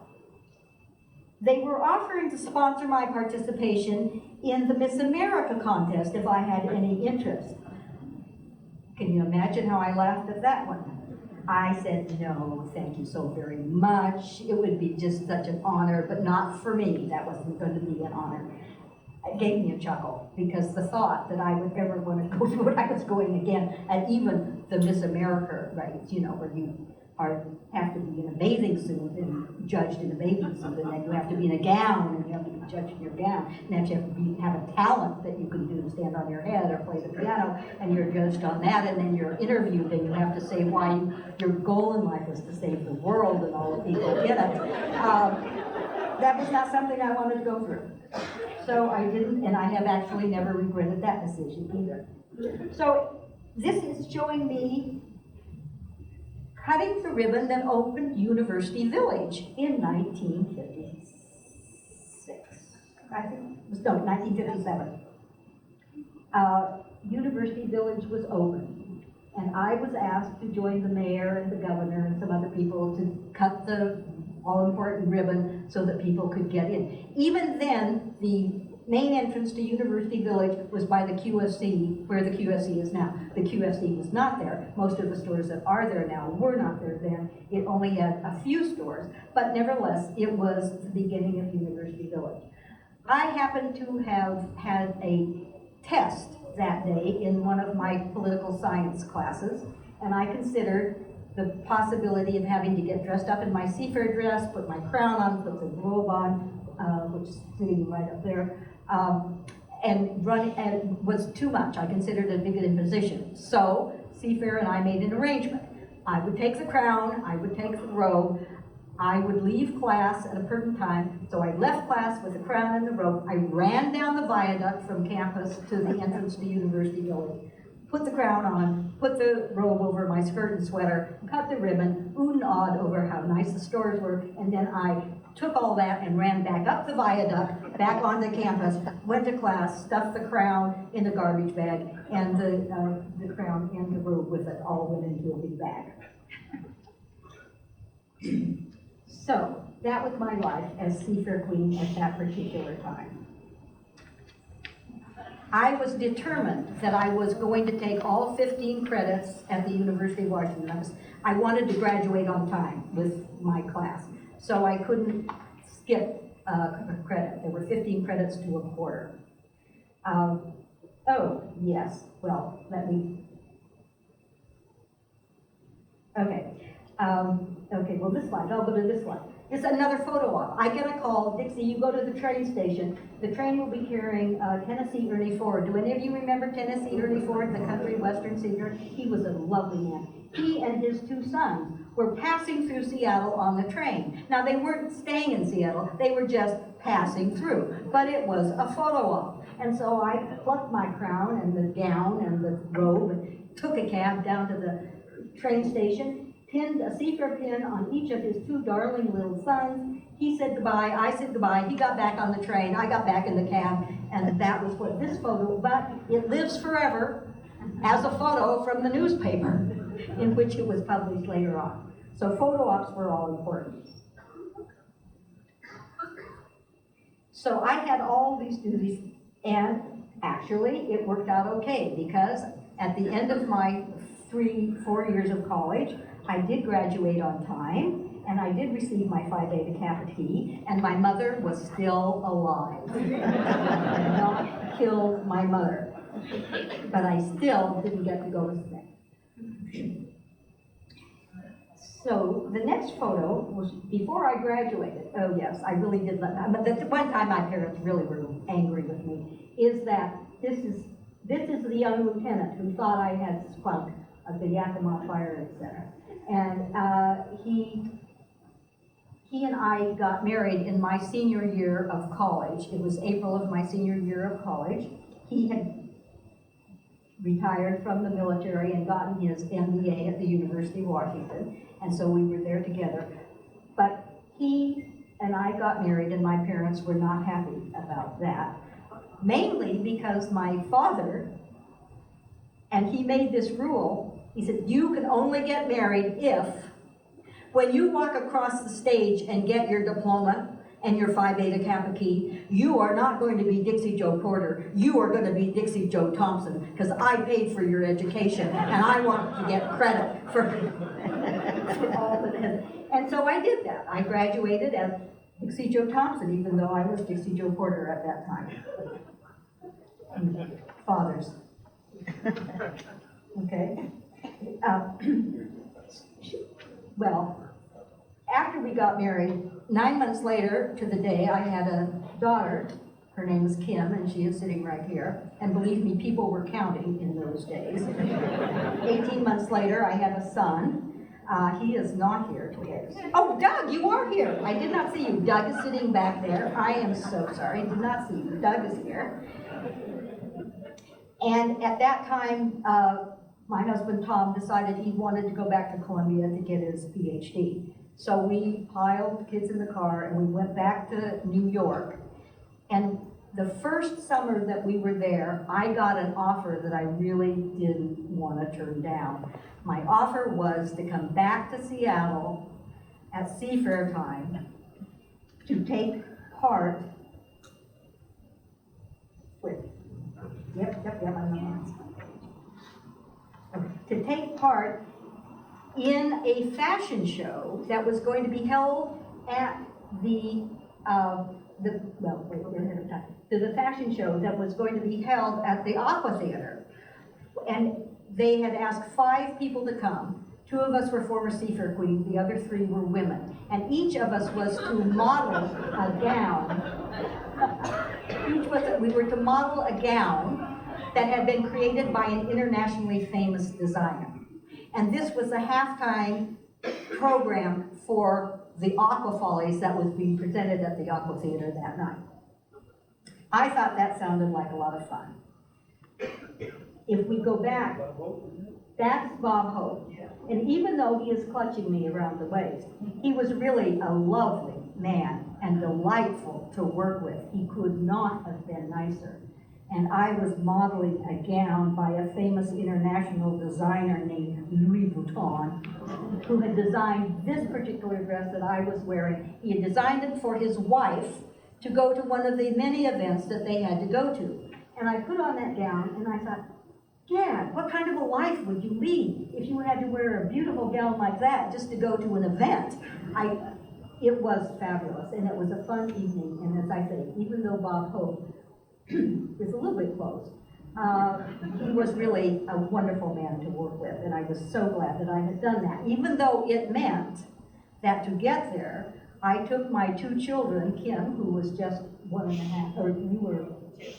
they were offering to sponsor my participation in the Miss America contest if I had any interest. Can you imagine how I laughed at that one? I said, no, thank you so very much. It would be just such an honor, but not for me. That wasn't going to be an honor. It gave me a chuckle, because the thought that I would ever want to go through what I was going again, and even the Miss America race, where you have to be in a bathing suit and judged in a bathing suit, and then you have to be in a gown and you have to be judged in your gown, and then you have to have a talent that you can do, stand on your head or play the piano, and you're judged on that, and then you're interviewed and you have to say why your goal in life was to save the world and all the people in it. That was not something I wanted to go through. So I didn't, and I have actually never regretted that decision either. So this is showing me cutting the ribbon that opened University Village in 1956. I think it was, no, 1957. University Village was open, and I was asked to join the mayor and the governor and some other people to cut the all-important ribbon so that people could get in. Even then, the main entrance to University Village was by the QFC, where the QFC is now. The QFC was not there. Most of the stores that are there now were not there then. It only had a few stores, but nevertheless, it was the beginning of University Village. I happened to have had a test that day in one of my political science classes, and I considered the possibility of having to get dressed up in my Seafair dress, put my crown on, put the robe on, which is sitting right up there, and was too much. I considered it a big imposition. So Seafair and I made an arrangement. I would take the crown, I would take the robe, I would leave class at a certain time, so I left class with the crown and the robe. I ran down the viaduct from campus to the entrance to University Village, put the crown on, put the robe over my skirt and sweater, cut the ribbon, oohed and awed over how nice the stores were, and then I took all that and ran back up the viaduct, back onto campus, went to class, stuffed the crown in the garbage bag, and the crown and the robe with it all went into a big bag. So, that was my life as Seafair Queen at that particular time. I was determined that I was going to take all 15 credits at the University of Washington. I wanted to graduate on time with my class, so I couldn't skip a credit. There were 15 credits to a quarter. Oh, yes, well, okay, well, this slide, I'll go to this one. It's another photo op. I get a call, Dixie, you go to the train station. The train will be carrying Tennessee Ernie Ford. Do any of you remember Tennessee Ernie Ford, the country western singer? He was a lovely man. He and his two sons were passing through Seattle on the train. Now, they weren't staying in Seattle, they were just passing through, but it was a photo op. And so I plucked my crown and the gown and the robe and took a cab down to the train station, pinned a Seafair pin on each of his two darling little sons. He said goodbye, I said goodbye, he got back on the train, I got back in the cab, and that was what this photo, but it lives forever as a photo from the newspaper in which it was published later on. So photo ops were all important. So I had all these duties, and actually it worked out okay, because at the end of my 4 years of college, I did graduate on time, and I did receive my Phi Beta Kappa T, and my mother was still alive. I had not killed my mother, but I still didn't get to go to SNCC. So the next photo was before I graduated. Oh yes, I really did but the one time my parents really were angry with me, is that this is the young lieutenant who thought I had spunk at the Yakima Firing Center. And he and I got married in my senior year of college. It was April of my senior year of college. He had retired from the military and gotten his MBA at the University of Washington, and so we were there together. But he and I got married, and my parents were not happy about that, mainly because my father, and he made this rule, he said, you can only get married if, when you walk across the stage and get your diploma and your Phi Beta Kappa key, you are not going to be Dixie Jo Porter, you are going to be Dixie Jo Thompson, because I paid for your education, and I want to get credit for all of it. And so I did that. I graduated as Dixie Jo Thompson, even though I was Dixie Jo Porter at that time. Fathers. Okay. Well, after we got married, 9 months later to the day, I had a daughter. Her name is Kim, and she is sitting right here. And believe me, people were counting in those days. 18 months later, I had a son. He is not here today. Oh, Doug, you are here. I did not see you. Doug is sitting back there. I am so sorry. I did not see you. Doug is here. And at that time, my husband Tom decided he wanted to go back to Columbia to get his PhD. So we piled the kids in the car and we went back to New York. And the first summer that we were there, I got an offer that I really didn't want to turn down. My offer was to come back to Seattle at Seafair time to take part with, to take part in a fashion show that was going to be held at the fashion show that was going to be held at the Aqua Theater. And they had asked 5 people to come. 2 of us were former Seafair queens, the other 3 were women. And each of us was to model a gown. We were to model a gown that had been created by an internationally famous designer. And this was a halftime program for the Aqua Follies that was being presented at the Aqua Theater that night. I thought that sounded like a lot of fun. If we go back, that's Bob Hope. And even though he is clutching me around the waist, he was really a lovely man and delightful to work with. He could not have been nicer. And I was modeling a gown by a famous international designer named Louis Vuitton, who had designed this particular dress that I was wearing. He had designed it for his wife to go to one of the many events that they had to go to. And I put on that gown and I thought, Gad, what kind of a life would you lead if you had to wear a beautiful gown like that just to go to an event? It was fabulous, and it was a fun evening. And as I say, even though Bob Hope is a little bit close, he was really a wonderful man to work with, and I was so glad that I had done that, even though it meant that to get there, I took my 2 children, Kim, who was just 1.5, or you were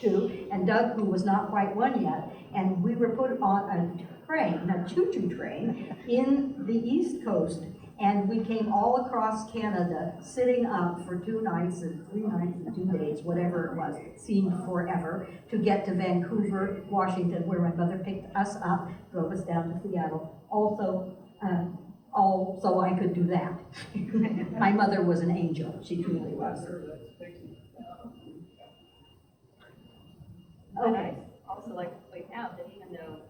2, and Doug, who was not quite 1 yet, and we were put on a train, a choo-choo train, in the East Coast, and we came all across Canada, sitting up for 2 nights and 3 nights and 2 days, whatever it was, it seemed forever, to get to Vancouver, Washington, where my mother picked us up, drove us down to Seattle. Also, all so I could do that. My mother was an angel, she truly was. Okay. Also like to point out that even though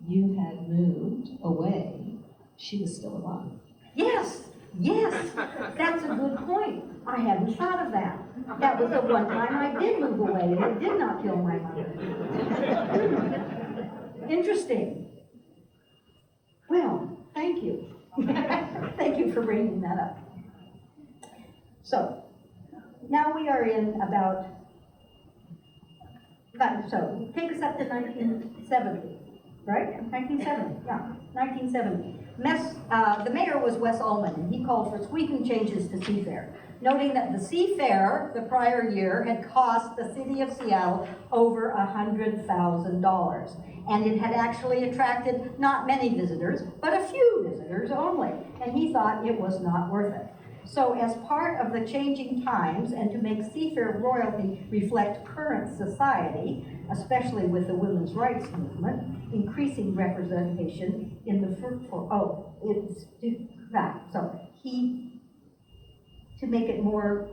You had moved away, she was still alive. Yes, yes, that's a good point. I hadn't thought of that. That was the one time I did move away and it did not kill my mother. Interesting. Well, thank you. Thank you for bringing that up. So, now we are in about, so take us up to 1970, right? 1970, yeah, 1970. The mayor was Wes Ullman, and he called for sweeping changes to Seafair, noting that the Seafair the prior year had cost the city of Seattle over $100,000. And it had actually attracted not many visitors, but a few visitors only. And he thought it was not worth it. So as part of the changing times and to make Seafair royalty reflect current society, especially with the women's rights movement, increasing representation in the to make it more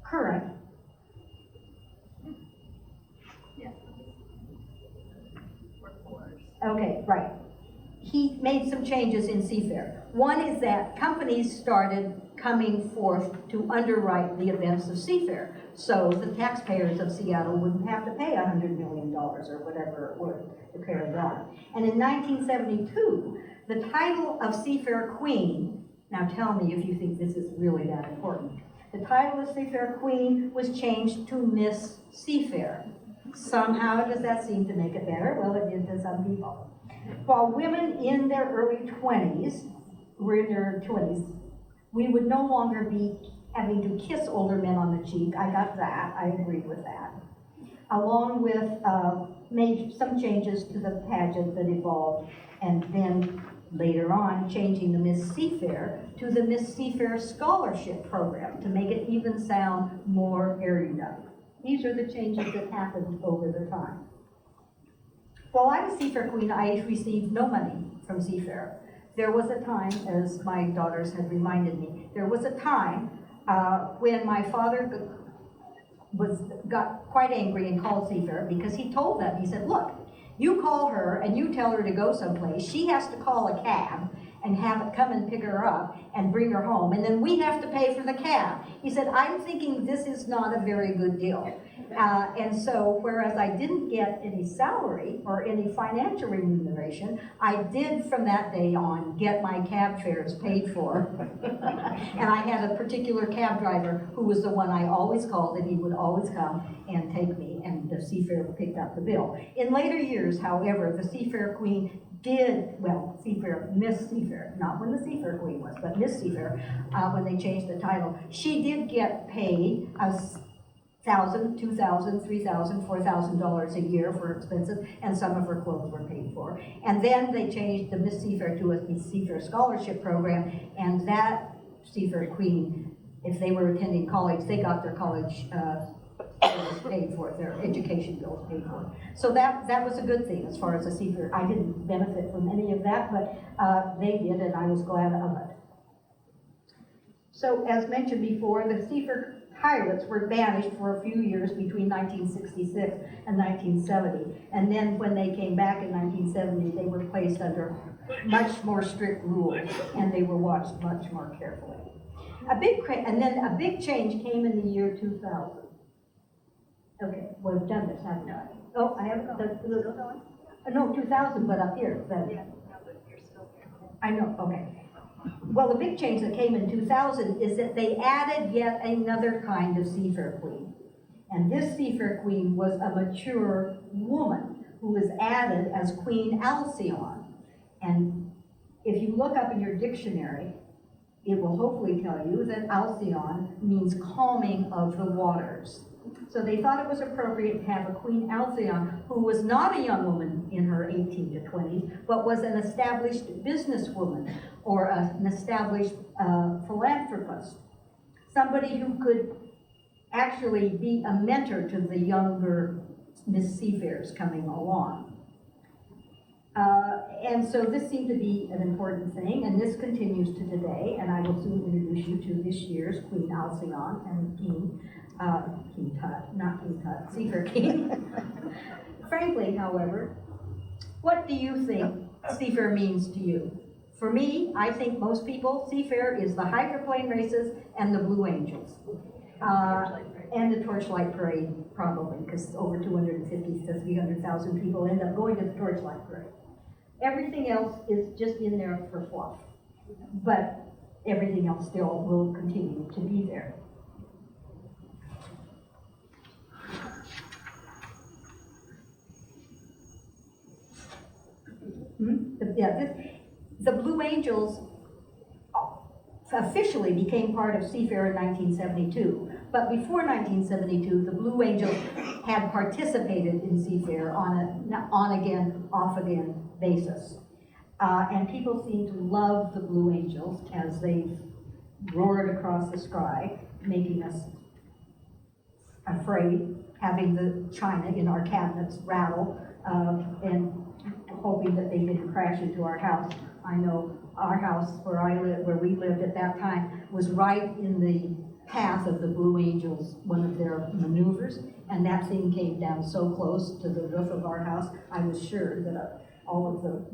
current. Okay, right. He made some changes in Seafair. One is that companies started coming forth to underwrite the events of Seafair, so the taxpayers of Seattle wouldn't have to pay $100 million or whatever it would to carry it on. And in 1972, the title of Seafair Queen, now tell me if you think this is really that important, the title of Seafair Queen was changed to Miss Seafair. Somehow does that seem to make it better? Well, it did to some people. While women in their early 20s were in their 20s, we would no longer be having to kiss older men on the cheek. I got that. I agreed with that. Along with made some changes to the pageant that evolved, and then later on changing the Miss Seafair to the Miss Seafair Scholarship Program to make it even sound more erudite. These are the changes that happened over the time. While I was Seafair Queen, I received no money from Seafair. There was a time, as my daughters had reminded me, there was a time when my father got quite angry and called Seafair because he told them, he said, look, you call her and you tell her to go someplace, she has to call a cab and have it come and pick her up and bring her home, and then we have to pay for the cab. He said, I'm thinking this is not a very good deal. And so, whereas I didn't get any salary or any financial remuneration, I did from that day on get my cab fares paid for. And I had a particular cab driver who was the one I always called, and he would always come and take me, and the Seafair picked up the bill. In later years, however, the Seafair Queen Miss Seafair, not when the Seafair Queen was, but Miss Seafair, when they changed the title, she did get paid $1,000, $2,000, $3,000, $4,000 a year for expenses, and some of her clothes were paid for. And then they changed the Miss Seafair to a Miss Seafair Scholarship Program, and that Seafair Queen, if they were attending college, they got their college bills paid for, their education bills paid for. So that was a good thing as far as the Seafair. I didn't benefit from any of that, but they did, and I was glad of it. So as mentioned before, the Seafair pilots were banished for a few years between 1966 and 1970. And then when they came back in 1970, they were placed under much more strict rules, and they were watched much more carefully. And then a big change came in the year 2000. Okay, well, we've done this, haven't we? Oh, I haven't. No, 2000, but up here. Then. Yeah, but you're still here. I know, okay. Well, the big change that came in 2000 is that they added yet another kind of Seafair Queen. And this Seafair Queen was a mature woman who was added as Queen Alcyone. And if you look up in your dictionary, it will hopefully tell you that Alcyone means calming of the waters. So they thought it was appropriate to have a Queen Alcyone who was not a young woman in her 18 to 20s, but was an established businesswoman or an established philanthropist. Somebody who could actually be a mentor to the younger Miss Seafairs coming along. And so this seemed to be an important thing, and this continues to today, and I will soon introduce you to this year's Queen Alcyone and King Tut, not King Tut, Seafair King. Frankly, however, what do you think Seafair means to you? For me, I think most people, Seafair is the hydroplane races and the Blue Angels. And the Torchlight Parade, probably, because over 250 to 300,000 people end up going to the Torchlight Parade. Everything else is just in there for fluff. But everything else still will continue to be there. The Blue Angels officially became part of Seafair in 1972. But before 1972, the Blue Angels had participated in Seafair on an on-again, off-again basis. And people seem to love the Blue Angels as they've roared across the sky, making us afraid, having the china in our cabinets rattle, and hoping that they didn't crash into our house. I know our house where we lived at that time was right in the path of the Blue Angels, one of their maneuvers, and that thing came down so close to the roof of our house, I was sure that all of the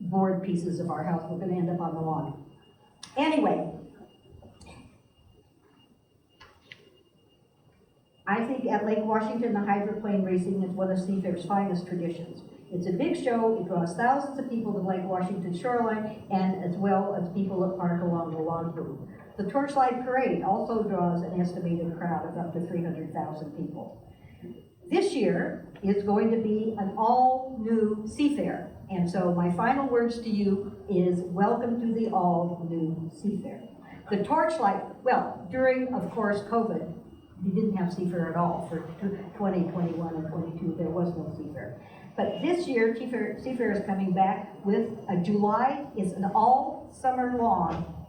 board pieces of our house were going to end up on the lawn. Anyway, I think at Lake Washington, the hydroplane racing is one of Seafair's finest traditions. It's a big show. It draws thousands of people to Lake Washington shoreline, and as well as people that park along the log loop. The Torchlight Parade also draws an estimated crowd of up to 300,000 people. This year is going to be an all-new Seafair, and so my final words to you is welcome to the all-new Seafair. The Torchlight, well, during, of course, COVID, we didn't have Seafair at all for 2021 and 22. There was no Seafair. But this year, Seafair is coming back with a July. It's an all summer long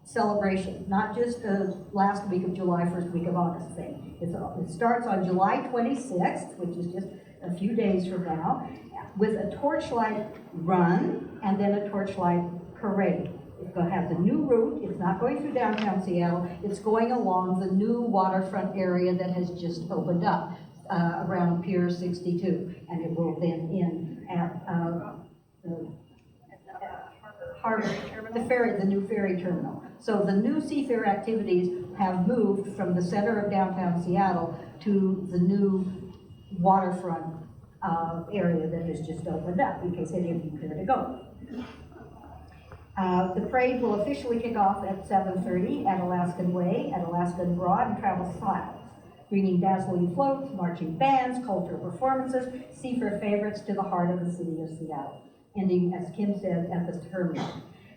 celebration, not just the last week of July, first week of August thing. It starts on July 26th, which is just a few days from now, with a torchlight run and then a torchlight parade. It's going to have the new route. It's not going through downtown Seattle. It's going along the new waterfront area that has just opened up around Pier 62, and it will then end at the harbor, the new ferry terminal. So the new Seafair activities have moved from the center of downtown Seattle to the new waterfront area that has just opened up, in case any of you care to go. The parade will officially kick off at 7:30 at Alaskan Way, at Alaskan Broad, and travel styles, bringing dazzling floats, marching bands, cultural performances, Seafair favorites to the heart of the city of Seattle, ending, as Kim said, at the terminal.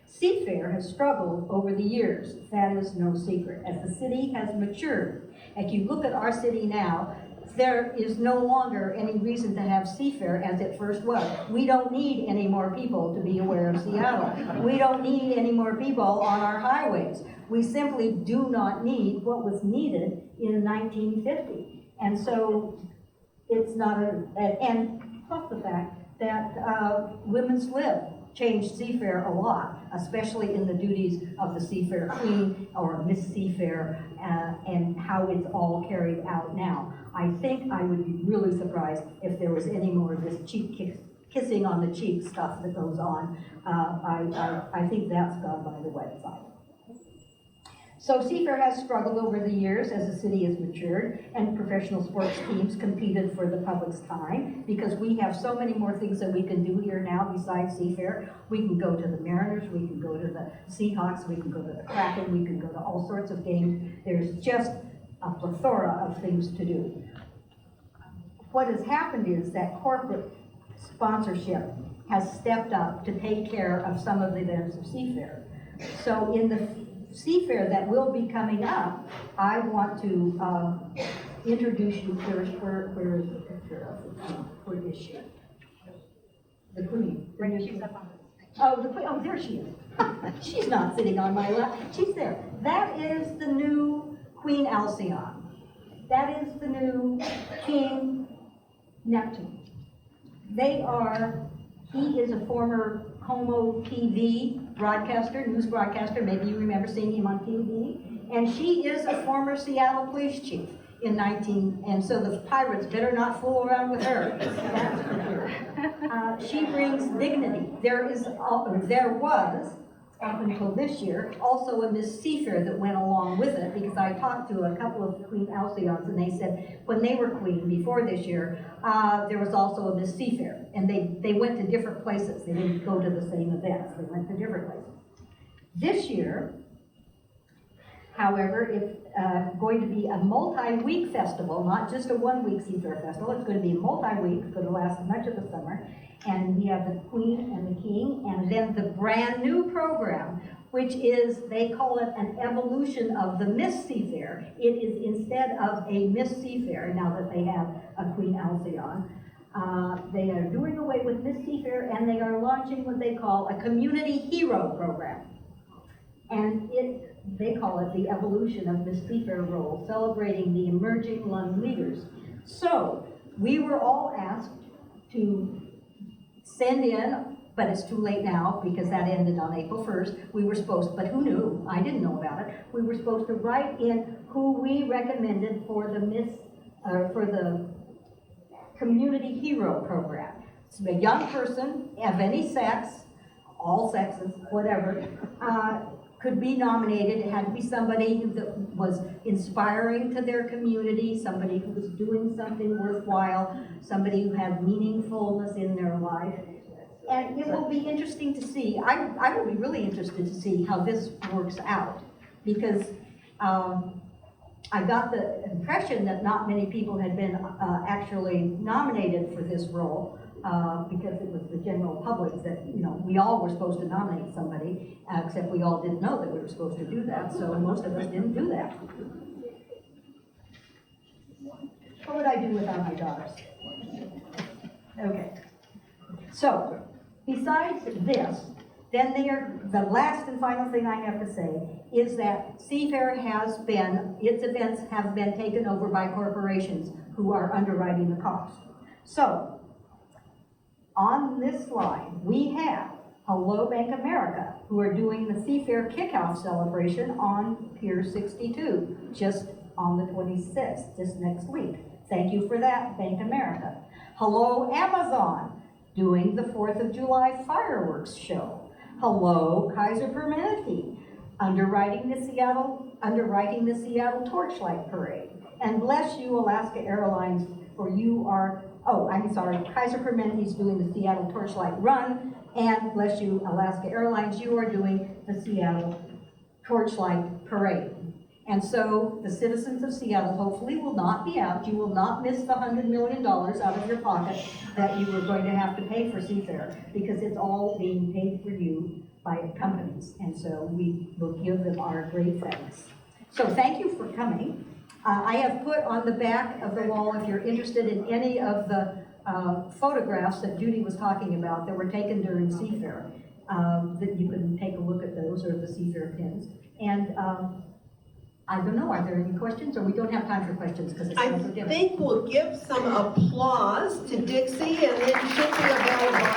Seafair has struggled over the years. That is no secret. As the city has matured, if you look at our city now, there is no longer any reason to have Seafair as it first was. We don't need any more people to be aware of Seattle. We don't need any more people on our highways. We simply do not need what was needed in 1950. And so it's not and plus the fact that women's lib changed Seafair a lot, especially in the duties of the Seafair Queen or Miss Seafair, and how it's all carried out now. I think I would be really surprised if there was any more of this cheek kissing on the cheek stuff that goes on. I think that's gone by the wayside. So Seafair has struggled over the years as the city has matured and professional sports teams competed for the public's time, because we have so many more things that we can do here now besides Seafair. We can go to the Mariners, we can go to the Seahawks, we can go to the Kraken, we can go to all sorts of games. There's just a plethora of things to do. What has happened is that corporate sponsorship has stepped up to take care of some of the events of Seafair. So in the Seafair that will be coming up, I want to introduce you first. Where is the picture of the Queen? Where is she? The Queen. Oh, the Queen. Oh, there she is. She's not sitting on my lap. She's there. That is the new Queen Alcyon. That is the new King Neptune. He is a former Homo TV broadcaster, news broadcaster. Maybe you remember seeing him on TV. And she is a former Seattle police chief in and so the pirates better not fool around with her. That's for sure. She brings dignity. There was up until this year, also a Miss Seafair that went along with it, because I talked to a couple of Queen Alcyons, and they said when they were queen before this year, there was also a Miss Seafair, and they went to different places. They didn't go to the same events, they went to different places. This year, however, it's going to be a multi-week festival, not just a one-week Seafair festival. It's going to be a multi-week, it's going to last much of the summer. And we have the Queen and the King, and then the brand new program, which is, they call it an evolution of the Miss Seafair. It is instead of a Miss Seafair, now that they have a Queen Alcyon. They are doing away with Miss Seafair, and they are launching what they call a community hero program. And they call it the evolution of Miss Seafair role, celebrating the emerging young leaders. So, we were all asked to send in, but it's too late now because that ended on April 1st. We were supposed, but who knew? I didn't know about it. We were supposed to write in who we recommended for the community hero program. So a young person of any sex, all sexes, whatever, could be nominated. It had to be somebody that was inspiring to their community, somebody who was doing something worthwhile, somebody who had meaningfulness in their life. And it will be interesting to see, I will be really interested to see how this works out, because I got the impression that not many people had been actually nominated for this role, because it was the general public that, we all were supposed to nominate somebody, except we all didn't know that we were supposed to do that, so most of us didn't do that. What would I do without my daughters? Okay. So, besides this, then the last and final thing I have to say is that Seafair its events have been taken over by corporations who are underwriting the cost. So, on this slide, we have Hello Bank America, who are doing the Seafair Kickoff celebration on Pier 62, just on the 26th, just next week. Thank you for that, Bank America. Hello Amazon, doing the 4th of July fireworks show. Hello Kaiser Permanente, underwriting the Seattle Torchlight Parade. And bless you, Alaska Airlines, for you are, Kaiser Permanente is doing the Seattle Torchlight Run, and bless you, Alaska Airlines, you are doing the Seattle Torchlight Parade. And so the citizens of Seattle hopefully will not be out. You will not miss the $100 million out of your pocket that you were going to have to pay for Seafair, because it's all being paid for you by companies. And so we will give them our great thanks. So thank you for coming. I have put on the back of the wall, if you're interested in any of the photographs that Judy was talking about that were taken during Seafair, that you can take a look at those, or the Seafair pins. And I don't know, are there any questions, or we don't have time for questions because it's time for dinner? I think we'll give some applause to Dixie, and then she'll be available